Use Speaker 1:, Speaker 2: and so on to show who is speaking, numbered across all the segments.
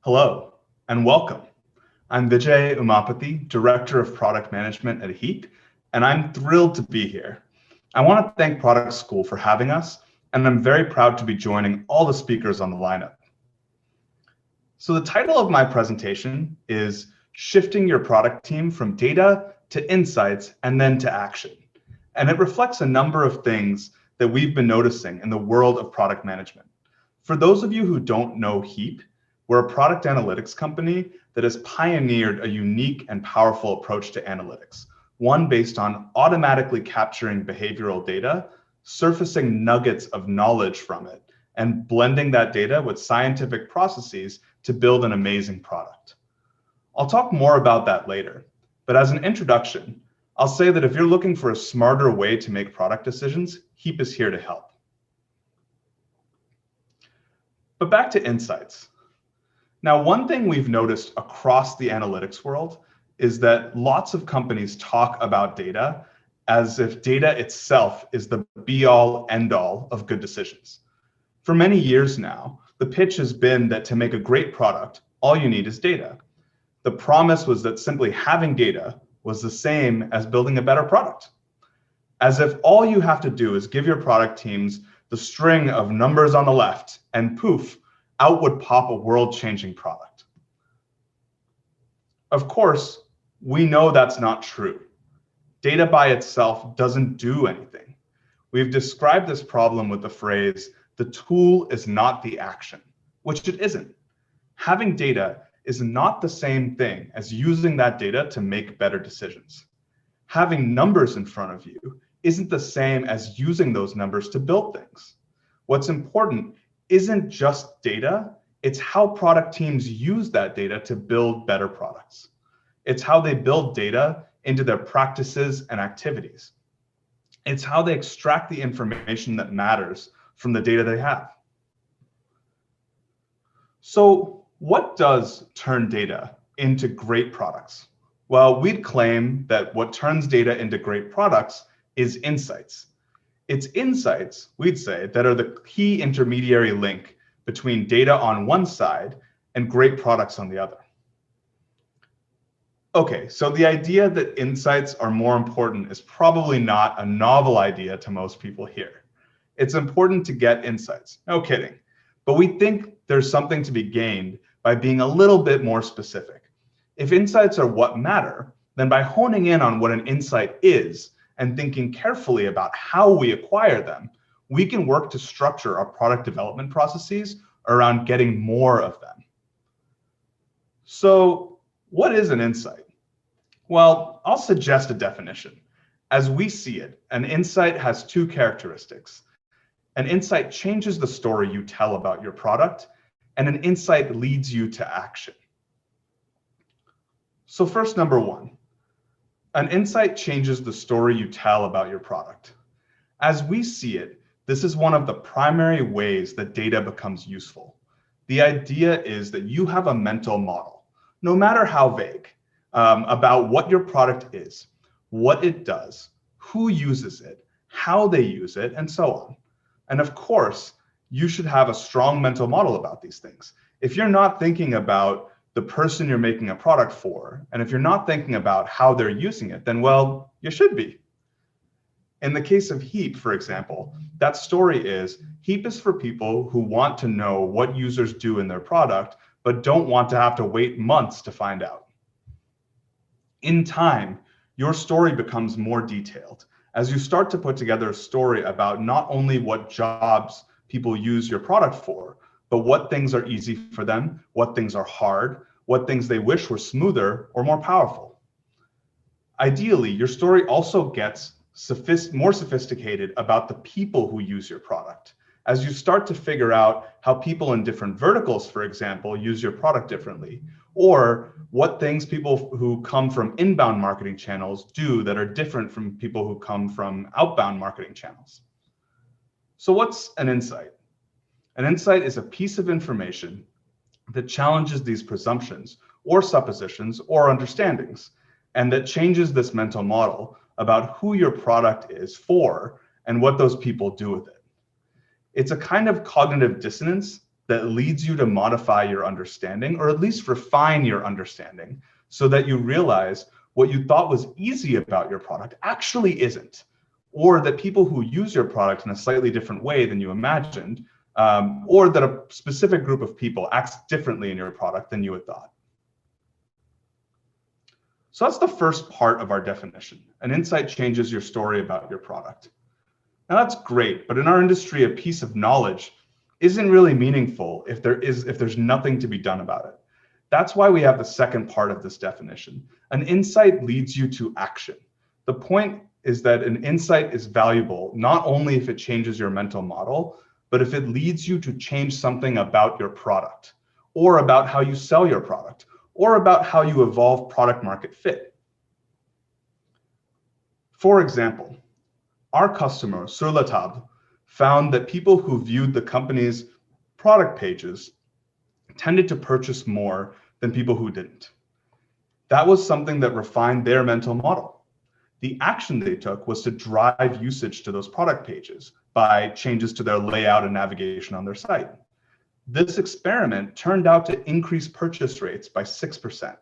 Speaker 1: Hello and welcome. I'm Vijay Umapathy, Director of Product Management at Heap, and I'm thrilled to be here. I want to thank Product School for having us, and I'm very proud to be joining all the speakers on the lineup. So the title of my presentation is Shifting Your Product Team from Data to Insights and then to Action. And it reflects a number of things that we've been noticing in the world of product management. For those of you who don't know Heap, we're a product analytics company that has pioneered a unique and powerful approach to analytics, one based on automatically capturing behavioral data, surfacing nuggets of knowledge from it, and blending that data with scientific processes to build an amazing product. I'll talk more about that later, but as an introduction, I'll say that if you're looking for a smarter way to make product decisions, Heap is here to help. But back to insights. Now, one thing we've noticed across the analytics world is that lots of companies talk about data as if data itself is the be-all, end-all of good decisions. For many years now, the pitch has been that to make a great product, all you need is data. The promise was that simply having data was the same as building a better product. As if all you have to do is give your product teams the string of numbers on the left, and poof, out would pop a world-changing product. Of course, we know that's not true. Data by itself doesn't do anything. We've described this problem with the phrase, the tool is not the action, which it isn't. Having data is not the same thing as using that data to make better decisions. Having numbers in front of you isn't the same as using those numbers to build things. What's important isn't just data, it's how product teams use that data to build better products. It's how they build data into their practices and activities. It's how they extract the information that matters from the data they have. So what does turn data into great products? Well, we'd claim that what turns data into great products is insights. It's insights, we'd say, that are the key intermediary link between data on one side and great products on the other. Okay, so the idea that insights are more important is probably not a novel idea to most people here. It's important to get insights, no kidding. But we think there's something to be gained by being a little bit more specific. If insights are what matter, then by honing in on what an insight is and thinking carefully about how we acquire them, we can work to structure our product development processes around getting more of them. So what is an insight? Well, I'll suggest a definition. As we see it, an insight has two characteristics. An insight changes the story you tell about your product, and an insight leads you to action. So first, number one, an insight changes the story you tell about your product. As we see it, this is one of the primary ways that data becomes useful. The idea is that you have a mental model, no matter how vague, about what your product is, what it does, who uses it, how they use it, and so on. And of course, you should have a strong mental model about these things. If you're not thinking about the person you're making a product for, and if you're not thinking about how they're using it, then well, you should be. In the case of Heap, for example, that story is Heap is for people who want to know what users do in their product, but don't want to have to wait months to find out. In time, your story becomes more detailed as you start to put together a story about not only what jobs people use your product for, but what things are easy for them, what things are hard, what things they wish were smoother or more powerful. Ideally, your story also gets more sophisticated about the people who use your product. As you start to figure out how people in different verticals, for example, use your product differently, or what things people who come from inbound marketing channels do that are different from people who come from outbound marketing channels. So what's an insight? An insight is a piece of information that challenges these presumptions or suppositions or understandings, and that changes this mental model about who your product is for and what those people do with it. It's a kind of cognitive dissonance that leads you to modify your understanding, or at least refine your understanding, so that you realize what you thought was easy about your product actually isn't, or that people who use your product in a slightly different way than you imagined, or that a specific group of people acts differently in your product than you had thought. So that's the first part of our definition. An insight changes your story about your product. Now that's great, but in our industry, a piece of knowledge isn't really meaningful if there's nothing to be done about it. That's why we have the second part of this definition. An insight leads you to action. The point is that an insight is valuable not only if it changes your mental model, but if it leads you to change something about your product, or about how you sell your product, or about how you evolve product market fit. For example, our customer, Sur La Table, found that people who viewed the company's product pages tended to purchase more than people who didn't. That was something that refined their mental model. The action they took was to drive usage to those product pages by changes to their layout and navigation on their site. This experiment turned out to increase purchase rates by 6%.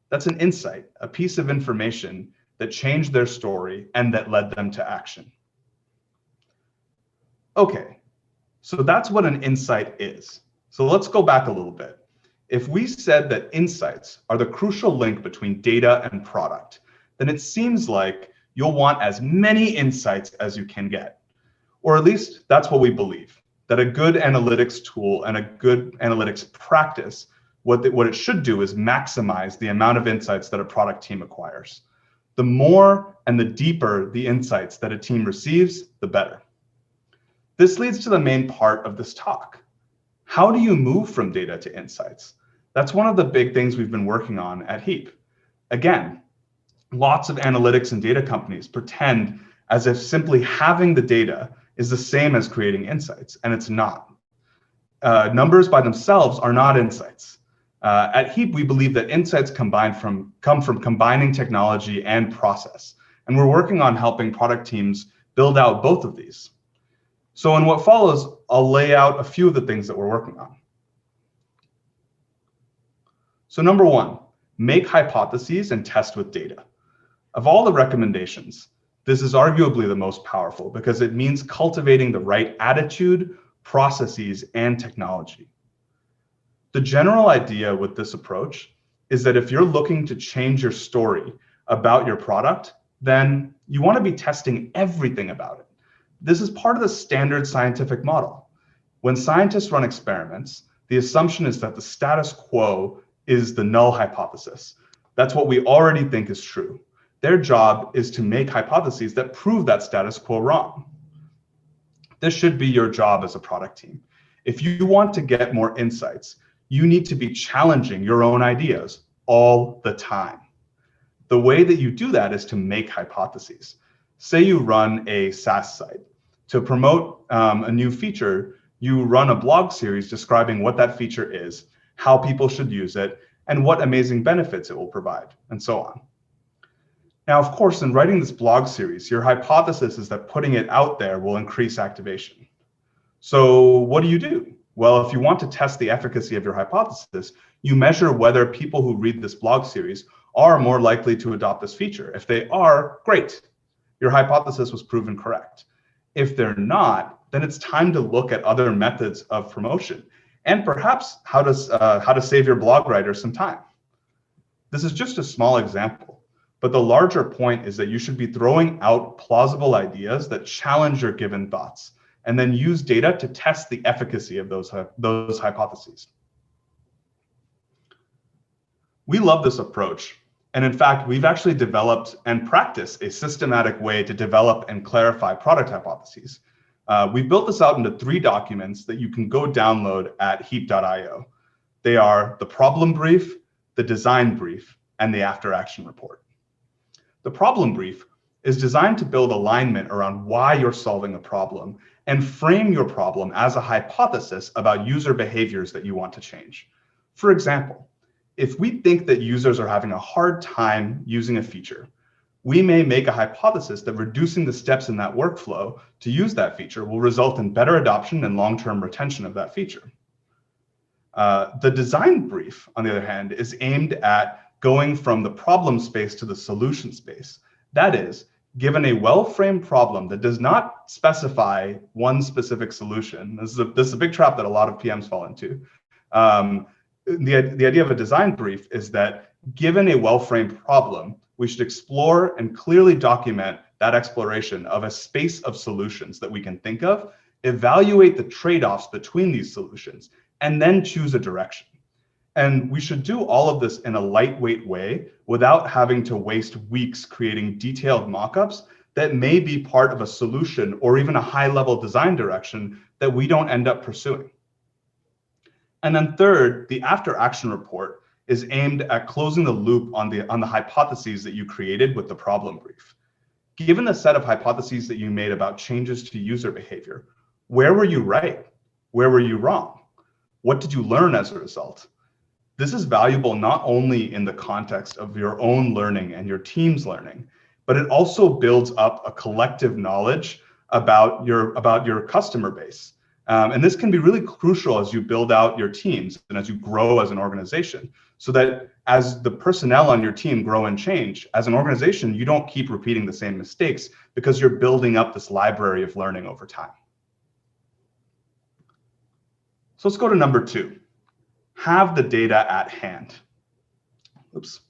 Speaker 1: That's an insight, a piece of information that changed their story and that led them to action. Okay, so that's what an insight is. So let's go back a little bit. If we said that insights are the crucial link between data and product, then it seems like you'll want as many insights as you can get. Or at least that's what we believe, that a good analytics tool and a good analytics practice, what it should do is maximize the amount of insights that a product team acquires. The more and the deeper the insights that a team receives, the better. This leads to the main part of this talk. How do you move from data to insights? That's one of the big things we've been working on at Heap. Again, lots of analytics and data companies pretend as if simply having the data is the same as creating insights, and it's not. Numbers by themselves are not insights. At Heap, we believe that insights come from combining technology and process, and we're working on helping product teams build out both of these. So in what follows, I'll lay out a few of the things that we're working on. So number one, make hypotheses and test with data. Of all the recommendations, this is arguably the most powerful because it means cultivating the right attitude, processes, and technology. The general idea with this approach is that if you're looking to change your story about your product, then you want to be testing everything about it. This is part of the standard scientific model. When scientists run experiments, the assumption is that the status quo is the null hypothesis. That's what we already think is true. Their job is to make hypotheses that prove that status quo wrong. This should be your job as a product team. If you want to get more insights, you need to be challenging your own ideas all the time. The way that you do that is to make hypotheses. Say you run a SaaS site. To promote a new feature, you run a blog series describing what that feature is, how people should use it, and what amazing benefits it will provide, and so on. Now, of course, in writing this blog series, your hypothesis is that putting it out there will increase activation. So what do? Well, if you want to test the efficacy of your hypothesis, you measure whether people who read this blog series are more likely to adopt this feature. If they are, great. Your hypothesis was proven correct. If they're not, then it's time to look at other methods of promotion and perhaps how to save your blog writers some time. This is just a small example, but the larger point is that you should be throwing out plausible ideas that challenge your given thoughts, and then use data to test the efficacy of those hypotheses. We love this approach. And in fact, we've actually developed and practiced a systematic way to develop and clarify product hypotheses. We built this out into 3 documents that you can go download at heap.io. They are the problem brief, the design brief, and the after action report. The problem brief is designed to build alignment around why you're solving a problem and frame your problem as a hypothesis about user behaviors that you want to change. For example, if we think that users are having a hard time using a feature, we may make a hypothesis that reducing the steps in that workflow to use that feature will result in better adoption and long-term retention of that feature. The design brief, on the other hand, is aimed at going from the problem space to the solution space. That is, given a well-framed problem that does not specify one specific solution, this is a big trap that a lot of PMs fall into. The idea of a design brief is that given a well-framed problem, we should explore and clearly document that exploration of a space of solutions that we can think of, evaluate the trade-offs between these solutions, and then choose a direction. And we should do all of this in a lightweight way without having to waste weeks creating detailed mock-ups that may be part of a solution or even a high-level design direction that we don't end up pursuing. And then third, the after-action report is aimed at closing the loop on the hypotheses that you created with the problem brief. Given the set of hypotheses that you made about changes to user behavior, where were you right? Where were you wrong? What did you learn as a result? This is valuable not only in the context of your own learning and your team's learning, but it also builds up a collective knowledge about your customer base. And this can be really crucial as you build out your teams and as you grow as an organization, so that as the personnel on your team grow and change, as an organization, you don't keep repeating the same mistakes because you're building up this library of learning over time. So let's go to number 2. Have the data at hand. Oops.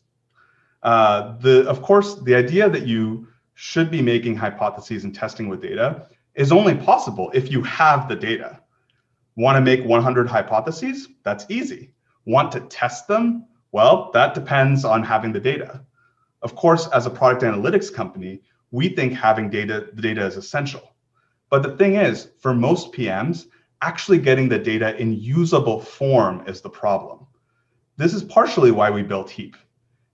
Speaker 1: Of course, the idea that you should be making hypotheses and testing with data is only possible if you have the data. Want to make 100 hypotheses? That's easy. Want to test them? Well, that depends on having the data. Of course, as a product analytics company, we think having the data is essential. But the thing is, for most PMs, actually getting the data in usable form is the problem. This is partially why we built Heap.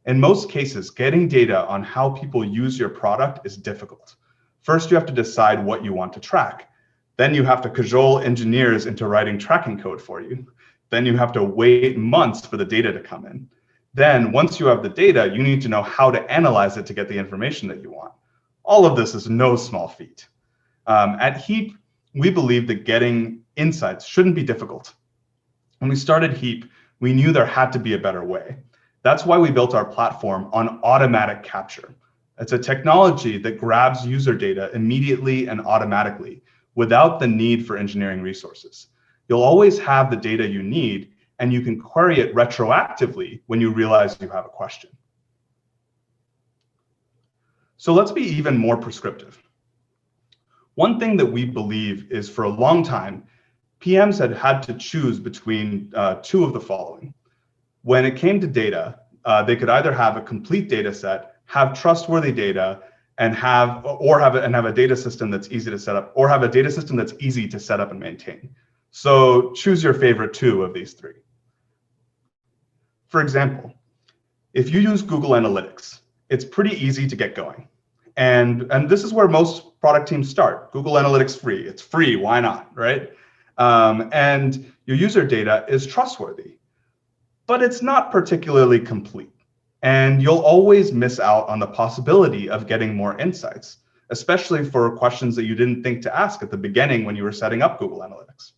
Speaker 1: In most cases, getting data on how people use your product is difficult. First, you have to decide what you want to track. Then you have to cajole engineers into writing tracking code for you. Then you have to wait months for the data to come in. Then once you have the data, you need to know how to analyze it to get the information that you want. All of this is no small feat. At Heap, we believe that getting insights shouldn't be difficult. When we started Heap, we knew there had to be a better way. That's why we built our platform on automatic capture. It's a technology that grabs user data immediately and automatically without the need for engineering resources. You'll always have the data you need, and you can query it retroactively when you realize you have a question. So let's be even more prescriptive. One thing that we believe is, for a long time, PMs had to choose between two of the following. When it came to data, they could either have a complete data set, have trustworthy data, and have a data system that's easy to set up, or have a data system that's easy to set up and maintain. So choose your favorite 2 of these 3. For example, if you use Google Analytics, it's pretty easy to get going. And this is where most product teams start. Google Analytics free. It's free. Why not, right? And your user data is trustworthy, but it's not particularly complete. And you'll always miss out on the possibility of getting more insights, especially for questions that you didn't think to ask at the beginning when you were setting up Google Analytics.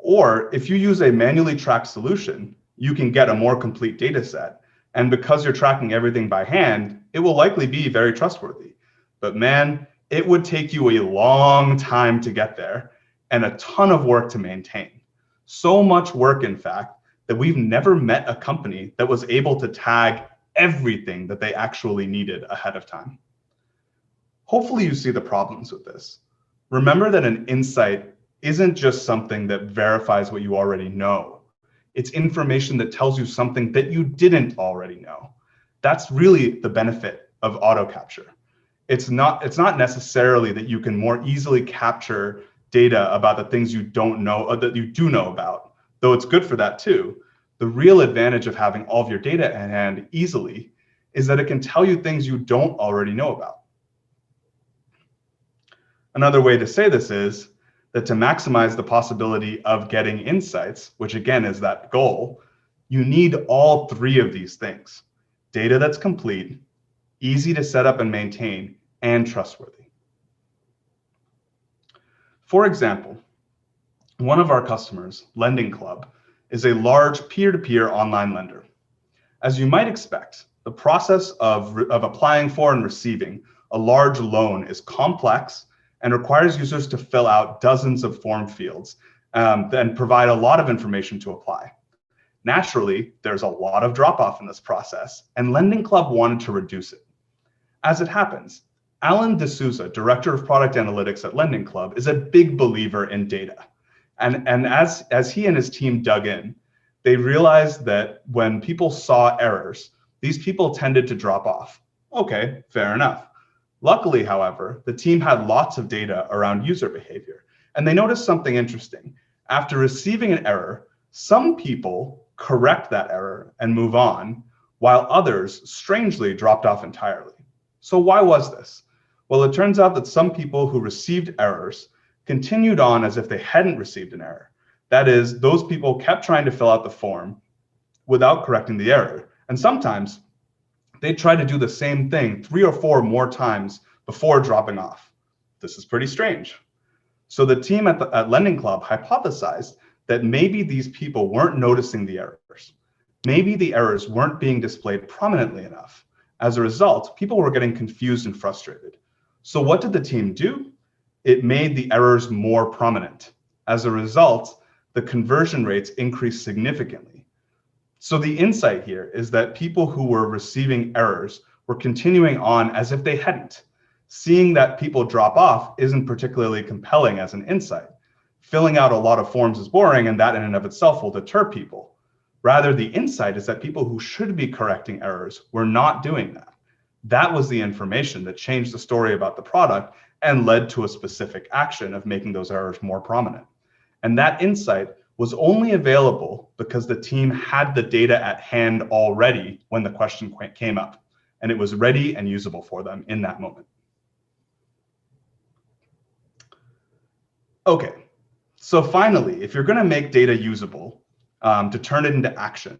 Speaker 1: Or if you use a manually tracked solution, you can get a more complete data set. And because you're tracking everything by hand, it will likely be very trustworthy. But man, it would take you a long time to get there and a ton of work to maintain. So much work, in fact, that we've never met a company that was able to tag everything that they actually needed ahead of time. Hopefully you see the problems with this. Remember that an insight isn't just something that verifies what you already know. It's information that tells you something that you didn't already know. That's really the benefit of auto capture. It's not necessarily that you can more easily capture data about the things you don't know, or that you do know about, though it's good for that too. The real advantage of having all of your data at hand easily is that it can tell you things you don't already know about. Another way to say this is that to maximize the possibility of getting insights, which again is that goal, you need all 3 of these things: data that's complete, easy to set up and maintain, and trustworthy. For example, One of our customers, Lending Club, is a large peer-to-peer online lender. As you might expect, the process of applying for and receiving a large loan is complex and requires users to fill out dozens of form fields and provide a lot of information to apply. Naturally, there's a lot of drop-off in this process, and Lending Club wanted to reduce it. As it happens, Alan D'Souza, Director of Product Analytics at Lending Club, is a big believer in data. And as he and his team dug in, they realized that when people saw errors, these people tended to drop off. Okay, fair enough. Luckily, however, the team had lots of data around user behavior, and they noticed something interesting. After receiving an error, some people correct that error and move on, while others strangely dropped off entirely. So why was this? Well, it turns out that some people who received errors continued on as if they hadn't received an error. That is, those people kept trying to fill out the form without correcting the error. And sometimes they tried to do the same thing 3 or 4 more times before dropping off. This is pretty strange. So the team at Lending Club hypothesized that maybe these people weren't noticing the errors. Maybe the errors weren't being displayed prominently enough. As a result, people were getting confused and frustrated. So what did the team do? It made the errors more prominent. As a result, the conversion rates increased significantly. So the insight here is that people who were receiving errors were continuing on as if they hadn't. Seeing that people drop off isn't particularly compelling as an insight. Filling out a lot of forms is boring, and that in and of itself will deter people. Rather, the insight is that people who should be correcting errors were not doing that. That was the information that changed the story about the product and led to a specific action of making those errors more prominent. And that insight was only available because the team had the data at hand already when the question came up, and it was ready and usable for them in that moment. Okay, so finally, if you're going to make data usable to turn it into action,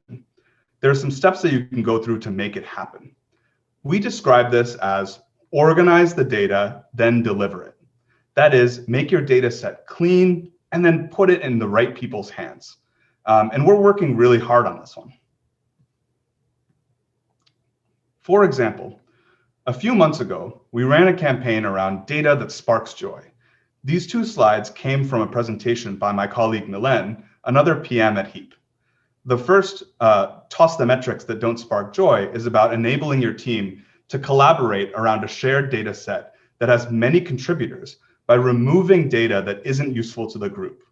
Speaker 1: there are some steps that you can go through to make it happen. We describe this as organize the data, then deliver it. That is, make your data set clean and then put it in the right people's hands. And we're working really hard on this one. For example, a few months ago, we ran a campaign around data that sparks joy. These 2 slides came from a presentation by my colleague Milen, another PM at Heap. The first, toss the metrics that don't spark joy, is about enabling your team to collaborate around a shared data set that has many contributors by removing data that isn't useful to the group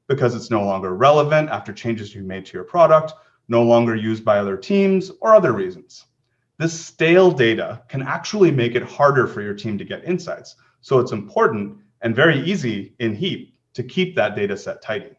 Speaker 1: because it's no longer relevant after changes you've made to your product, no longer used by other teams, or other reasons. This stale data can actually make it harder for your team to get insights. So it's important and very easy in Heap to keep that data set tidy.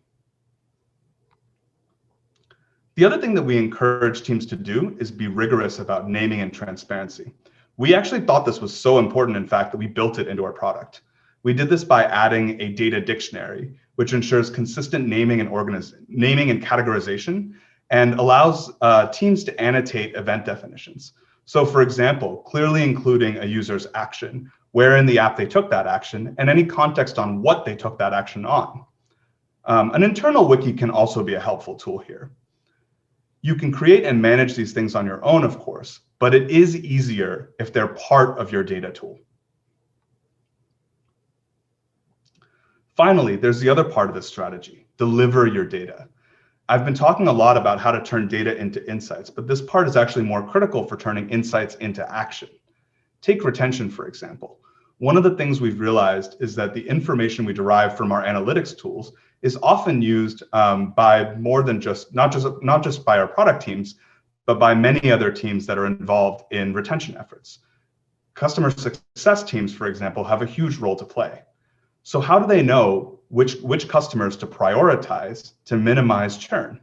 Speaker 1: The other thing that we encourage teams to do is be rigorous about naming and transparency. We actually thought this was so important, in fact, that we built it into our product. We did this by adding a data dictionary, which ensures consistent naming and categorization and allows teams to annotate event definitions. So for example, clearly including a user's action, where in the app they took that action, and any context on what they took that action on. An internal wiki can also be a helpful tool here. You can create and manage these things on your own, of course, but it is easier if they're part of your data tool. Finally, there's the other part of this strategy, deliver your data. I've been talking a lot about how to turn data into insights, but this part is actually more critical for turning insights into action. Take retention, for example. One of the things we've realized is that the information we derive from our analytics tools is often used by more than not just by our product teams, but by many other teams that are involved in retention efforts. Customer success teams, for example, have a huge role to play. So how do they know which customers to prioritize to minimize churn?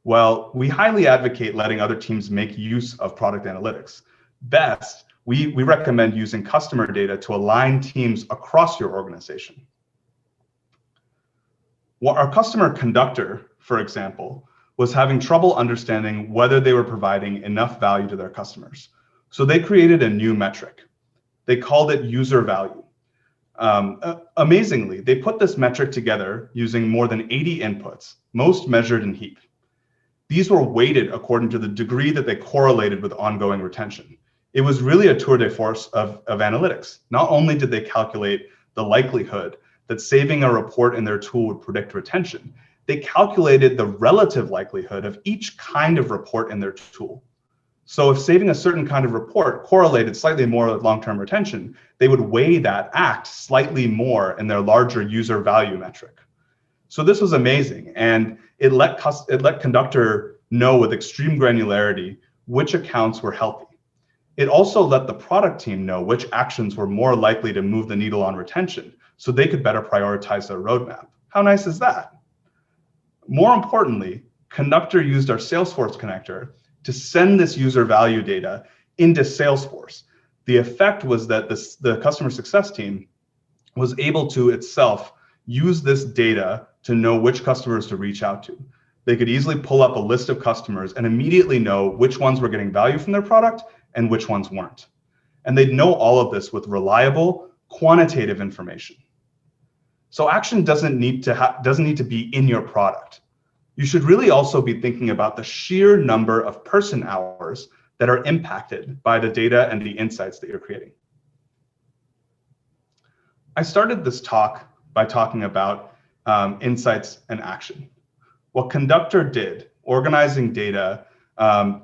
Speaker 1: Well, we highly advocate letting other teams make use of product analytics. Best, we recommend using customer data to align teams across your organization. Well, our customer conductor, for example, was having trouble understanding whether they were providing enough value to their customers. So they created a new metric. They called it user value. Amazingly, they put this metric together using more than 80 inputs, most measured in Heap. These were weighted according to the degree that they correlated with ongoing retention. It was really a tour de force of analytics. Not only did they calculate the likelihood that saving a report in their tool would predict retention, they calculated the relative likelihood of each kind of report in their tool. So if saving a certain kind of report correlated slightly more with long-term retention, they would weigh that act slightly more in their larger user value metric. So this was amazing, and it let Conductor know with extreme granularity which accounts were healthy. It also let the product team know which actions were more likely to move the needle on retention, so they could better prioritize their roadmap. How nice is that? More importantly, Conductor used our Salesforce connector to send this user value data into Salesforce. The effect was that the customer success team was able to itself use this data to know which customers to reach out to. They could easily pull up a list of customers and immediately know which ones were getting value from their product and which ones weren't. And they'd know all of this with reliable, quantitative information. So action doesn't need to be in your product. You should really also be thinking about the sheer number of person hours that are impacted by the data and the insights that you're creating. I started this talk by talking about insights and action. What Conductor did, organizing data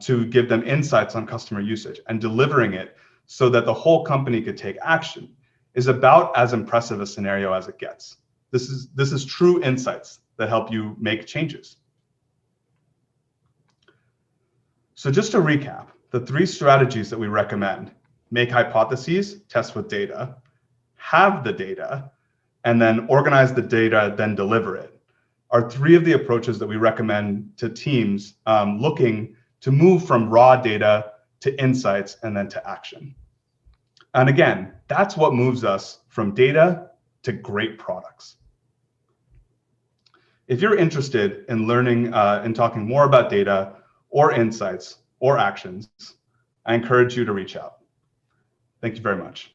Speaker 1: to give them insights on customer usage and delivering it so that the whole company could take action, is about as impressive a scenario as it gets. This is true insights that help you make changes. So just to recap, the 3 strategies that we recommend: make hypotheses, test with data, have the data, and then organize the data, then deliver it, are 3 of the approaches that we recommend to teams looking to move from raw data to insights and then to action. And again, that's what moves us from data to great products. If you're interested in learning and talking more about data or insights or actions, I encourage you to reach out. Thank you very much.